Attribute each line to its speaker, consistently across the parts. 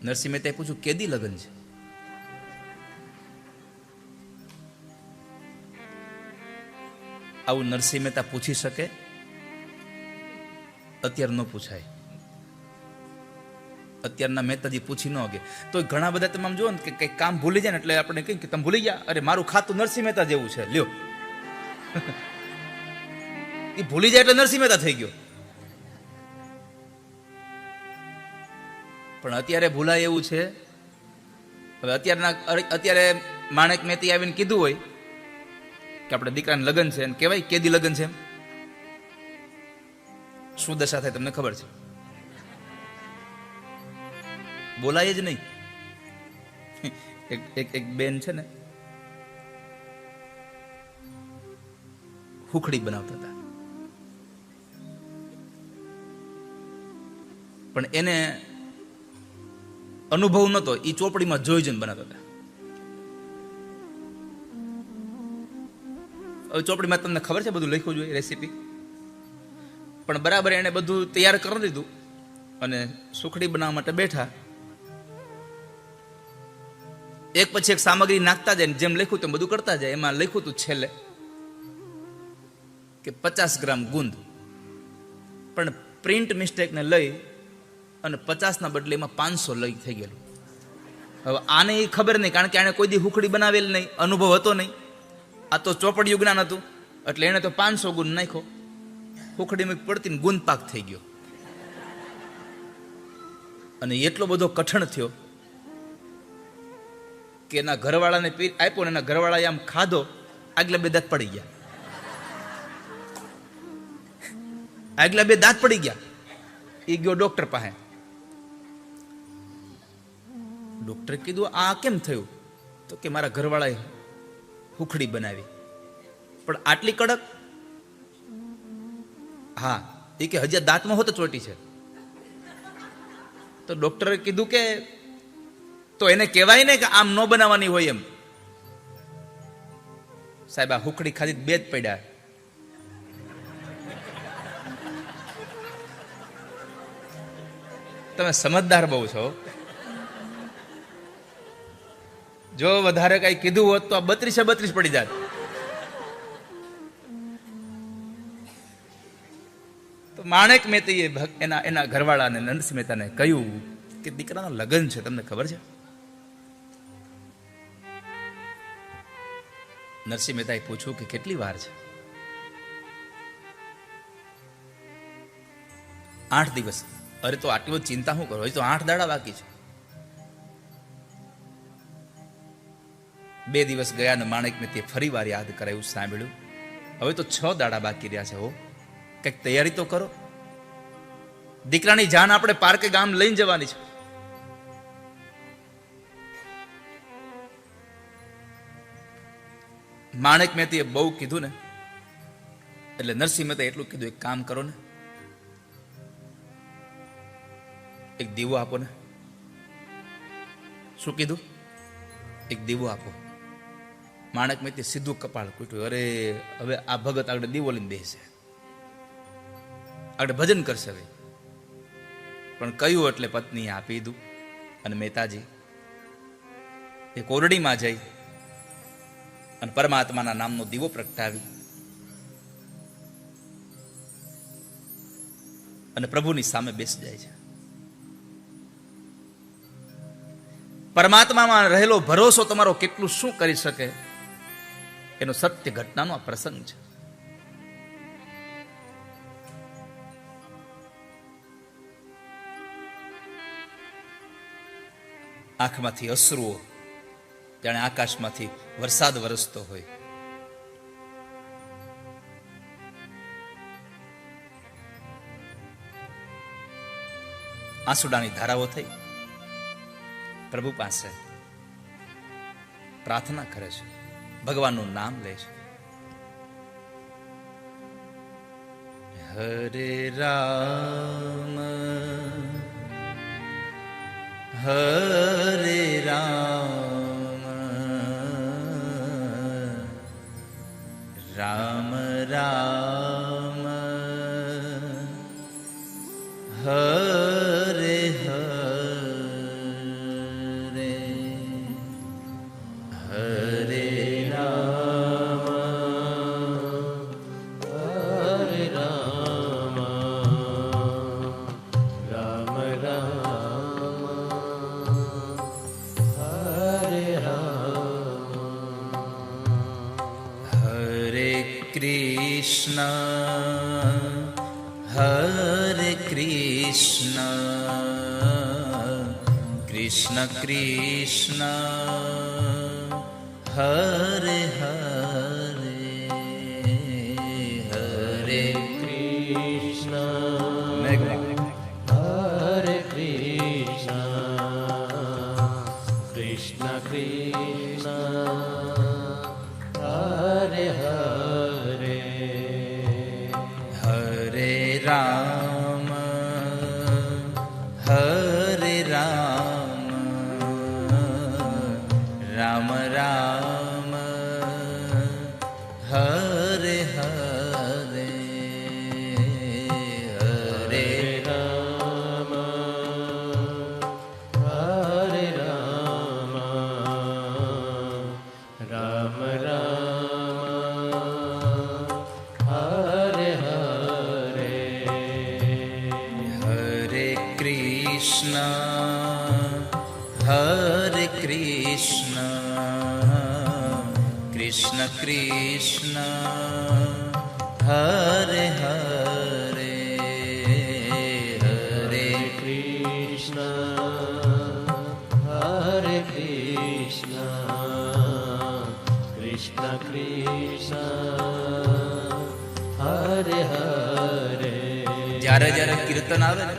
Speaker 1: નરસિંહ મહેતાએ પૂછ્યું, કેદી લગ્ન છે? આવું નરસિંહ મહેતા પૂછી શકે? અત્યારે ન પૂછાય. અત્યારના મહેતાજી પૂછી ન કે. તો ઘણા બધા તમે આમ જુઓ ને કે કંઈક કામ ભૂલી જાય ને એટલે આપણે કહીએ કે તમે ભૂલી ગયા, અરે મારું ખાતું નરસિંહ મહેતા જેવું છે, લ્યો. એ ભૂલી જાય એટલે નરસિંહ મહેતા થઈ ગયો. પણ અત્યારે ભૂલાય એવું છે. હવે અત્યારે માણેક મહેતી આવીને કીધું હોય કે આપણે દીકરાને લગ્ન છે, અને કહેવાય કેદી લગ્ન છે, શું દશા થાય તમને ખબર છે? બોલાય જ નહીં. એક બેન છે ને, હુખડી બનાવતા હતા, પણ એને અનુભવ નતો, એ ચોપડીમાં જોઈ જોઈને બનાવતા હતા. હવે ચોપડીમાં તમને ખબર છે બધું લખ્યું જોઈએ રેસીપી, પણ બરાબર એને બધું તૈયાર કરી દીધું અને સુખડી બનાવવા માટે બેઠા. એક પછી એક સામગ્રી નાખતા જાય, જેમ લખ્યું તેમ બધું કરતા જાય. એમાં લખ્યું હતું છેલ્લે કે 50 ગ્રામ ગુંદ, પણ પ્રિન્ટ મિસ્ટેકને લઈ અને 50ના બદલે એમાં 500 લઈ થઈ ગયેલું. હવે આને એ ખબર નહીં, કારણ કે આને કોઈ દી હુખડી બનાવેલ નહીં, અનુભવ હતો નહીં. આ તો ચોપડિયું જ્ઞાન હતું, એટલે એને તો 500 ગુંદ નાખ્યો. હુખડીમાં પડતી ને ગુંદ પાક થઈ ગયો, અને એટલો બધો કઠણ થયો કે એના ઘરવાળાને આપ્યો ને એના ઘરવાળાએ આમ ખાધો, આગલા 2 દાંત પડી ગયા. આગલા 2 દાંત પડી ગયા. એ ગયો ડોક્ટર પાસે. ડોક્ટરે કીધું, આ કેમ થયું? તો કે મારા ઘરવાળાએ હુખડી બનાવી, પણ આટલી કડક? હા. એ કે હજી દાંતમાં હોત ચોટી છે. તો ડોક્ટરે કીધું કે તો એને કહેવાય ને કે આમ ન બનાવવાની હોય એમ. સાહેબ, આ હુખડી ખાધી 2 જ પડ્યા. તમે સમજદાર બહુ છો. જો વધારે કઈ કીધું હોત તો આ 32 પડી જાત. તો માણેક મહેતીએ એના ઘરવાળાને નરસિંહ મહેતાને કહ્યું કે દીકરાના લગ્ન છે, તમને ખબર છે? નરસિંહ મહેતાએ પૂછ્યું કે કેટલી વાર છે? 8 દિવસ. અરે તો આટલી બધી ચિંતા શું કરો, હજી તો 8 દાડા બાકી છે. 2 દિવસ ગયા ને માણેક મહેતીએ ફરી વાર યાદ કરાયું, સાંભળ્યું, હવે તો 6 દાડા બાકી રહ્યા છે. હો, કંઈક તૈયારી તો કરો. દીકરાની જાન આપણે પાર્કે ગામ લઈને જવાની છે. માણેક મહેતીએ બહુ કીધું ને, એટલે નરસિંહ મહેતાએ એટલું કીધું, એક કામ કરો ને, એક દીવો આપો ને. શું કીધું? એક દીવો આપો. માણેક મહેતીએ સીધું કપાળ કૂટ્યું. અરે હવે આ ભગત આગળ દીવો લઈને બેસે, આગળ ભજન કરશે. હવે પણ કહ્યું એટલે પત્નીએ આપી દીધું. અને મહેતાજી એ કોરડીમાં જઈ અને પરમાત્માના નામનો દીવો પ્રગટાવી અને પ્રભુની સામે બેસી જાય છે. પરમાત્મામાં રહેલો ભરોસો તમારો કેટલું શું કરી શકે એનો સત્ય ઘટનાનો આ પ્રસંગ છે. આંખમાંથી અશ્રુઓ જાણે આકાશમાંથી વરસાદ વરસતો હોય. આંસુડાની ધારાઓ થઈ. પ્રભુ પાસે પ્રાર્થના કરે છે, ભગવાનનું નામ લે છે. હરે રામ હરે રામ રામ રામ હરે હરે. Krishna Hare Krishna Krishna Krishna Hare Hare Hare Krishna
Speaker 2: Hare Krishna Krishna Krishna Hare Hare
Speaker 1: Hare Rama Hare Rama Rama Rama Hare Hare Hare
Speaker 2: Rama Hare Rama Rama Rama Hare Hare
Speaker 1: Hare Krishna Hare Krishna Krishna Krishna Hare Hare Hare
Speaker 2: Krishna Hare Krishna Krishna Krishna Hare Hare
Speaker 1: જ્યારે જ્યારે કીર્તન આવે ને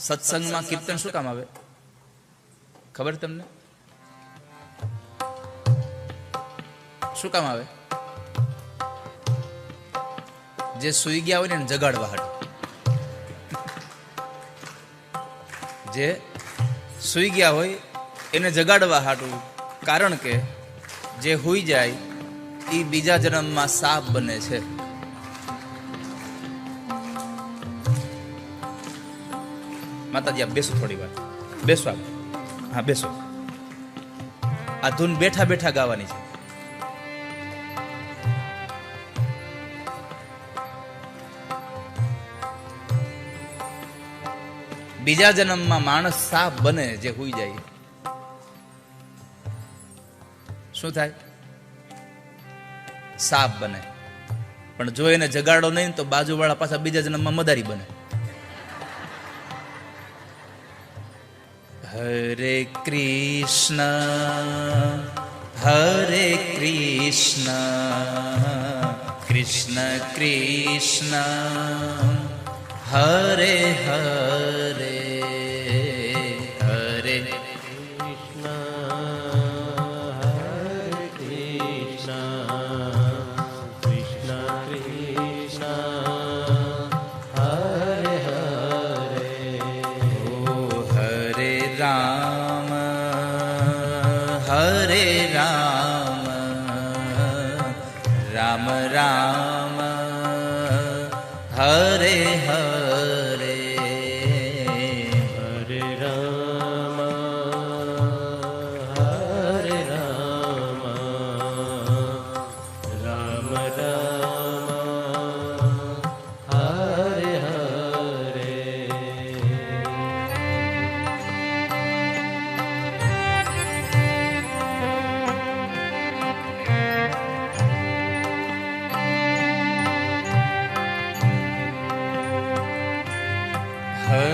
Speaker 1: સત્સંગમાં કીર્તન શું કામ આવે ખબર તમને શું કામ આવે જે સૂઈ ગયા હોય ને એને જગાડવા હાટુ જે સૂઈ ગયા હોય એને જગાડવા હાટુ કારણ કે જે હુઈ જાય એ બીજા જન્મમાં સાપ બને છે માતાજી આપ બેસો થોડી વાર બેસો આપ હા બેસો આ ધૂન બેઠા બેઠા ગાવાની છે બીજા જન્મમાં માણસ સાપ બને જે હુઈ જાય શું થાય સાપ બને પણ જો એને જગાડો નહીં તો બાજુવાળા પાછા બીજા જન્મમાં મદારી બને હરે કૃષ્ણ હરે કૃષ્ણ કૃષ્ણ કૃષ્ણ હરે હરે હરે
Speaker 2: Krishna Hare Krishna Krishna Krishna Hare Hare
Speaker 1: ઓ હરે રામ હરે રામ રામ રામ હરે હરે
Speaker 2: Hare Rama Hare Rama Rama Rama Hare Hare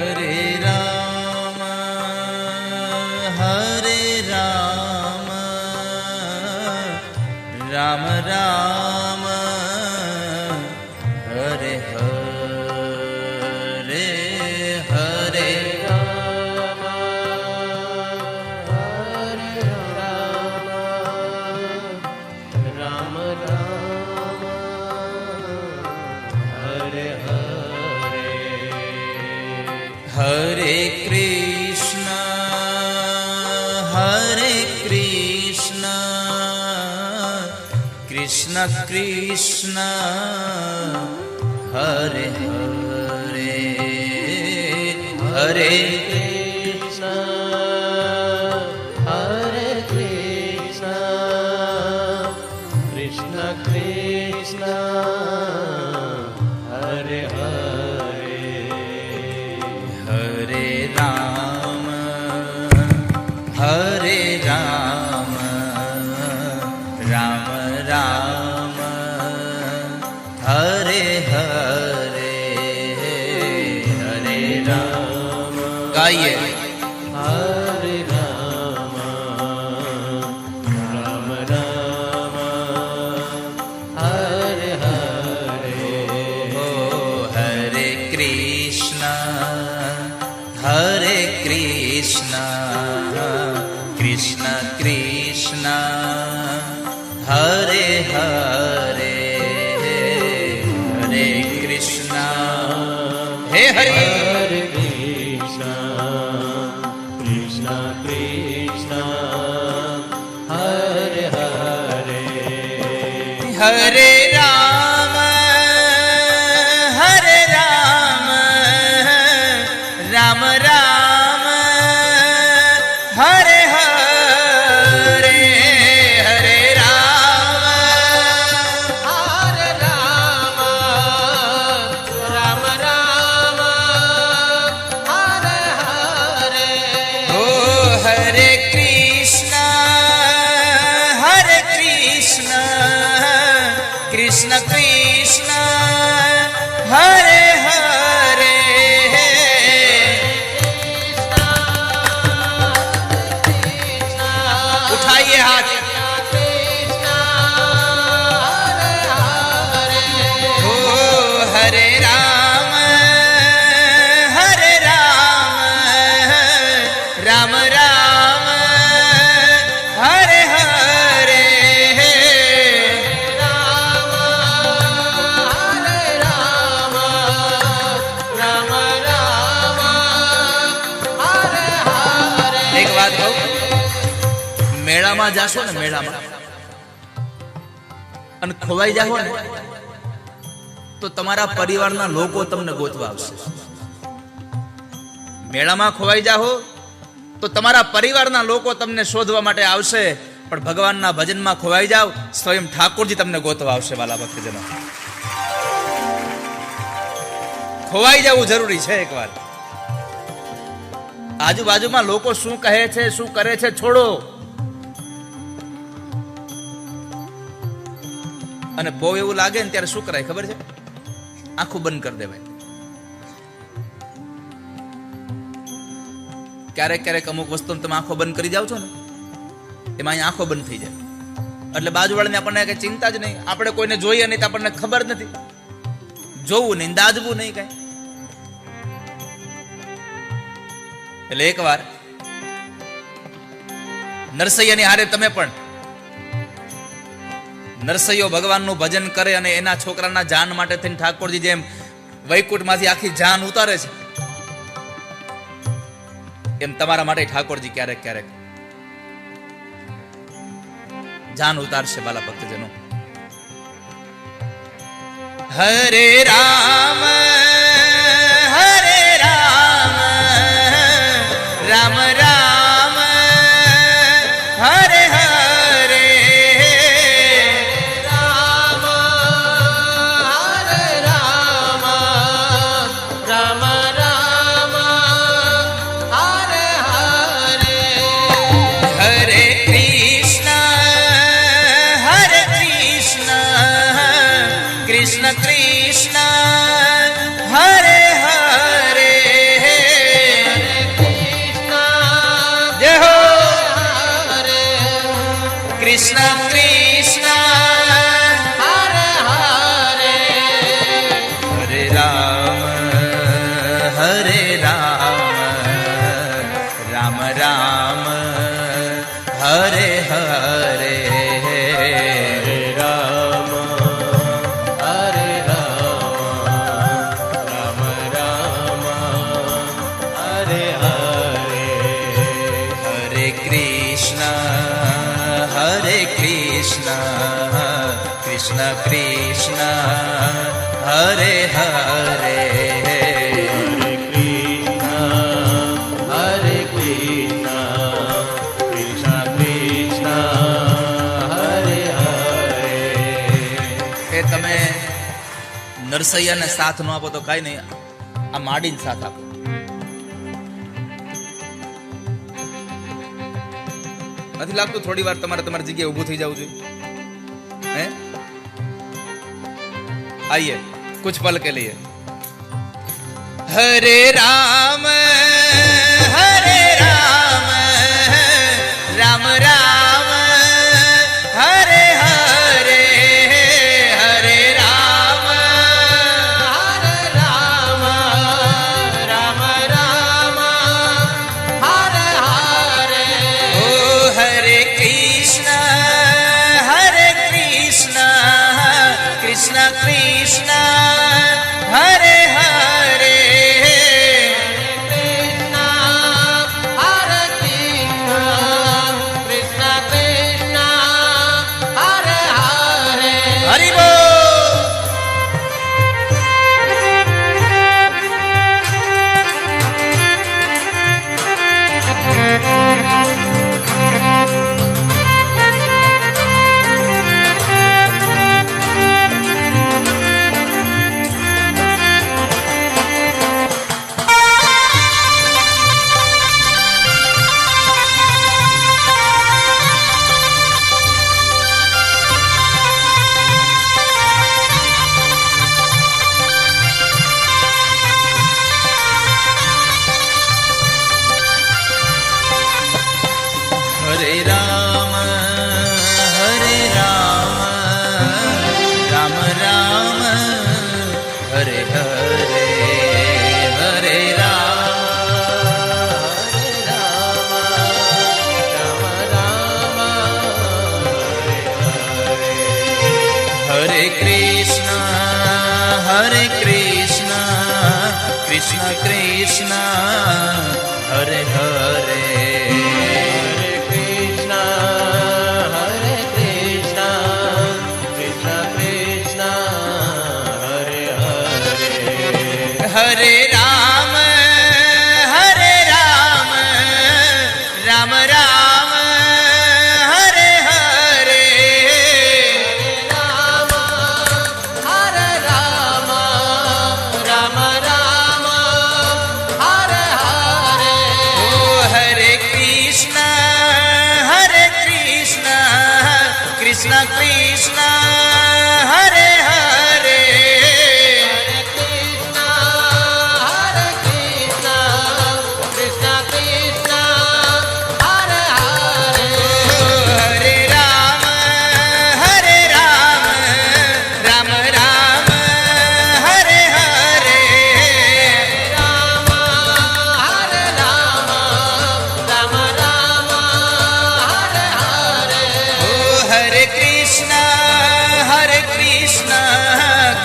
Speaker 1: હરે રામ હરે રામ રામ રામ હરે હરે હરે
Speaker 2: Rama Hare Rama Rama Rama Hare Hare
Speaker 1: Hare Krishna Hare Krishna Krishna Krishna Hare Hare Hare
Speaker 2: Krishna Hare Krishna Krishna Krishna Hare Hare
Speaker 1: Hare Ram હરે રામ રામ રામ હરે હરે હરે રામ ગાઈએ
Speaker 2: હરે રામ રામ રામ હરે હરે
Speaker 1: હો હરે કૃષ્ણ હરે કૃષ્ણ કૃષ્ણ કૃષ્ણ હરે હરે હરે કૃષ્ણ હે હરે
Speaker 2: હરે કૃષ્ણ કૃષ્ણ કૃષ્ણ હરે હરે
Speaker 1: હરે રામ હરે રામ રામ રામ હરે હરે હરે રામ
Speaker 2: હરે રામ રામ રામ હરે હરે
Speaker 1: ઓ હરે કૃષ્ણ કૃષ્ણ કૃષ્ણ હરે હરે ઉઠાइए हाथ ओ हरे राम राम राम हरे हरे એક વાત કહું મેળામાં જાશો ને મેળામાં અને ખોવાઈ જાઓ ને તો તમારા પરિવારના લોકો તમને ગોતવા આવશે મેળામાં ખોવાઈ જાઓ તો તમારા પરિવારના લોકો તમને શોધવા માટે આવશે પણ ભગવાનના ભજનમાં ખોવાઈ જાઓ સ્વયં ઠાકોરજી તમને ગોતવા આવશે વાલા ભક્તજનો ખોવાઈ જવું જરૂરી છે એકવાર આજુબાજુમાં લોકો શું કહે છે શું કરે છે છોડો અને બહુ એવું લાગે ને ત્યારે શું કરાય ખબર છે આંખું બંધ કરી દેવાય ક્યારેક ક્યારેક અમુક વસ્તુ તમે આંખો બંધ કરી જાવ છો ને એમાં અહીં આંખો બંધ થઈ જાય એટલે બાજુવાળાને આપણને કઈ ચિંતા જ નહીં આપણે કોઈને જોઈએ નહીં તો આપણને ખબર નથી જોવું નહીં દાજવું નહીં કઈ એટલે એકવાર નરસૈયાની હારે તમે પણ નરસૈયો ભગવાનનું ભજન કરે અને એના છોકરાના જાન માટે થઈને ઠાકોરજી જેમ વૈકુંઠમાંથી આખી જાન ઉતારે છે એમ તમારા માટે ઠાકોરજી ક્યારેક ક્યારેક જાન ઉતારશે બાલા ભક્તજનો હરે રામ રામ રામ હરે હરે
Speaker 2: રામ હરે રામ રામ રામ હરે હરે
Speaker 1: હરે કૃષ્ણ કૃષ્ણ કૃષ્ણ હરે હરે જય હો કૃષ્ણ કૃષ્ણ
Speaker 2: હરે હરે
Speaker 1: હરે રામ રામ રામ હરે હરે
Speaker 2: રામ હરે રામ રામ હરે હરે
Speaker 1: હરે કૃષ્ણ કૃષ્ણ કૃષ્ણ હરે હરે
Speaker 2: હરે કૃષ્ણ કૃષ્ણ કૃષ્ણ હરે હરે
Speaker 1: એ તમે નરસૈયાને સાથ ન આપો તો કાંઈ નહીં આ માડીને સાથ આપો નથી લાગતું થોડી વાર તમારે તમારી જગ્યાએ ઊભું થઈ જવું જોઈએ? હે, આइए कुछ पल के लिए। हरे राम राम राम हरे हरे, हरे राम
Speaker 2: રામ રામ રામ હરે હરે
Speaker 1: ओ हरे कृष्ण कृष्ण कृष्ण हरे हरे,
Speaker 2: કૃષ્ણ હરે કૃષ્ણ કૃષ્ણ કૃષ્ણ હરે હરે
Speaker 1: हरि बोल। हरे राम राम राम हरे हरे, हरे राम
Speaker 2: રામ રામ
Speaker 1: हरे कृष्ण कृष्ण कृष्ण हरे हरे,
Speaker 2: કૃષ્ણ હરે કૃષ્ણ કૃષ્ણ કૃષ્ણ હરે હરે
Speaker 1: हरे राम राम राम हरे हरे,
Speaker 2: રામ હરે રામ રામ રામ હરે હરે
Speaker 1: ओ हरे कृष्ण कृष्ण कृष्ण हरे हरे,
Speaker 2: કૃષ્ણ હરે કૃષ્ણ કૃષ્ણ કૃષ્ણ હરે હરે
Speaker 1: हरे राम राम राम हरे हरे,
Speaker 2: રામ હરે રામ રામ રામ હરે હરે
Speaker 1: ओ हरे कृष्ण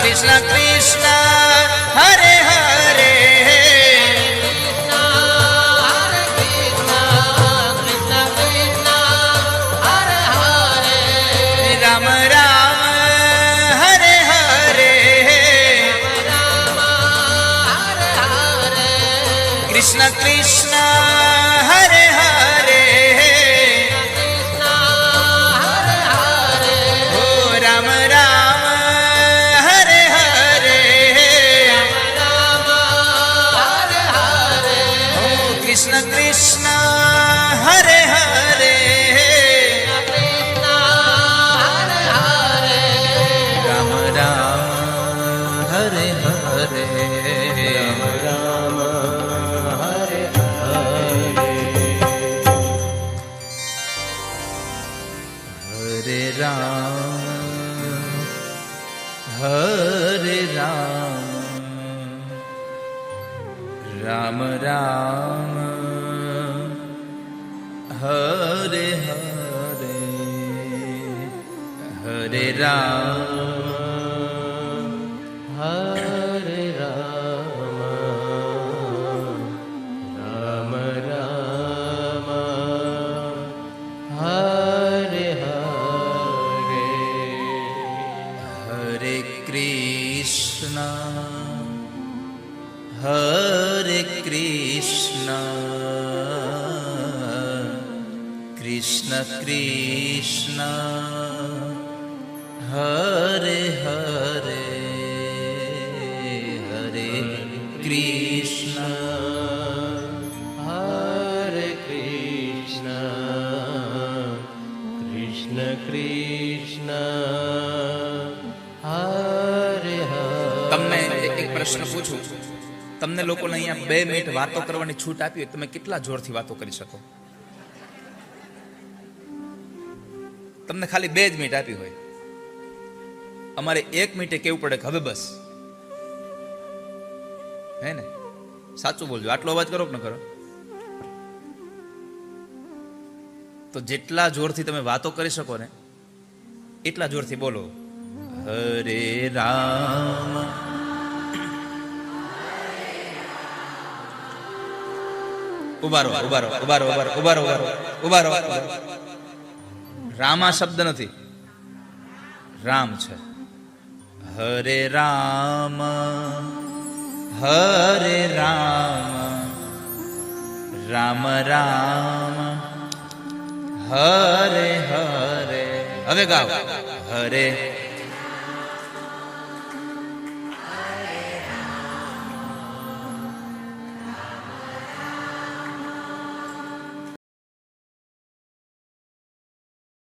Speaker 1: कृष्ण कृष्ण हरे हरे,
Speaker 2: કૃષ્ણ હરે કૃષ્ણ કૃષ્ણ કૃષ્ણ હરે હરે
Speaker 1: राम राम हरे हरे,
Speaker 2: રામ હરે હરે
Speaker 1: कृष्ण कृष्ण हरे हरे,
Speaker 2: કૃષ્ણ હરે હરે
Speaker 1: ओ राम राम हरे हरे,
Speaker 2: રામ હરે હરે
Speaker 1: ओ कृष्ण कृष्ण हरे हरे,
Speaker 2: કૃષ્ણ હરે હરે
Speaker 1: राम राम हरे हरे,
Speaker 2: રામ હરે
Speaker 1: हरे राम हरे राम राम राम हरे हरे, हरे राम
Speaker 2: હરે રામ રામ રામ હરે હરે
Speaker 1: हरे कृष्ण कृष्ण कृष्ण हरे हरे, हरे कृष्ण
Speaker 2: હરે કૃષ્ણ
Speaker 1: તમને લોકોને અહીંયા 2 મિનિટ વાતો કરવાની છૂટ આપી હોય, તમે કેટલા જોરથી વાતો કરી શકો? તમને ખાલી 2 જ મિનિટ આપી હોય, અમારે 1 મિનિટે કેવું પડે કે હવે બસ, હે ને? સાચું બોલજો, આટલો અવાજ કરો કે ન કરો? તો જેટલા જોરથી તમે વાતો કરી શકો ને એટલા જોરથી બોલો, હરે રામ ઉભારો ઉભારો ઉભારો ઉભારો ઉભારો ઉભારો ઉભારો. રામા શબ્દ નથી, રામ છે. હરે રામ હરે રામ રામ રામ હરે હરે. હવે ગાઓ, હરે